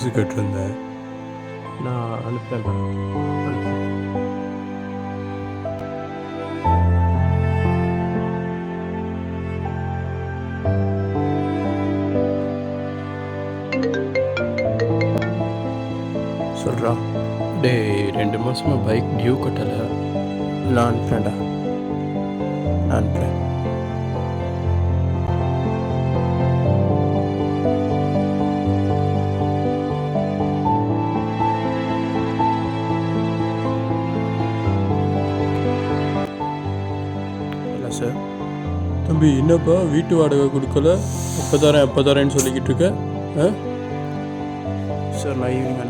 Fees கட்டிருந்தேன். நான் அனுப்புகிறேன். சொல்கிறா. டேய் 2 மாதமாக பைக் டியூ கட்டலை. நான் அனுப்புகிறேன்டா. நான் அனுப்புகிறேன். இல்லை சார். தம்பி என்னப்பா வீட்டு வாடகை கொடுக்கல, எப்போ தரேன்னு சொல்லிக்கிட்டு இருக்க? சார் நான் ஈவினிங்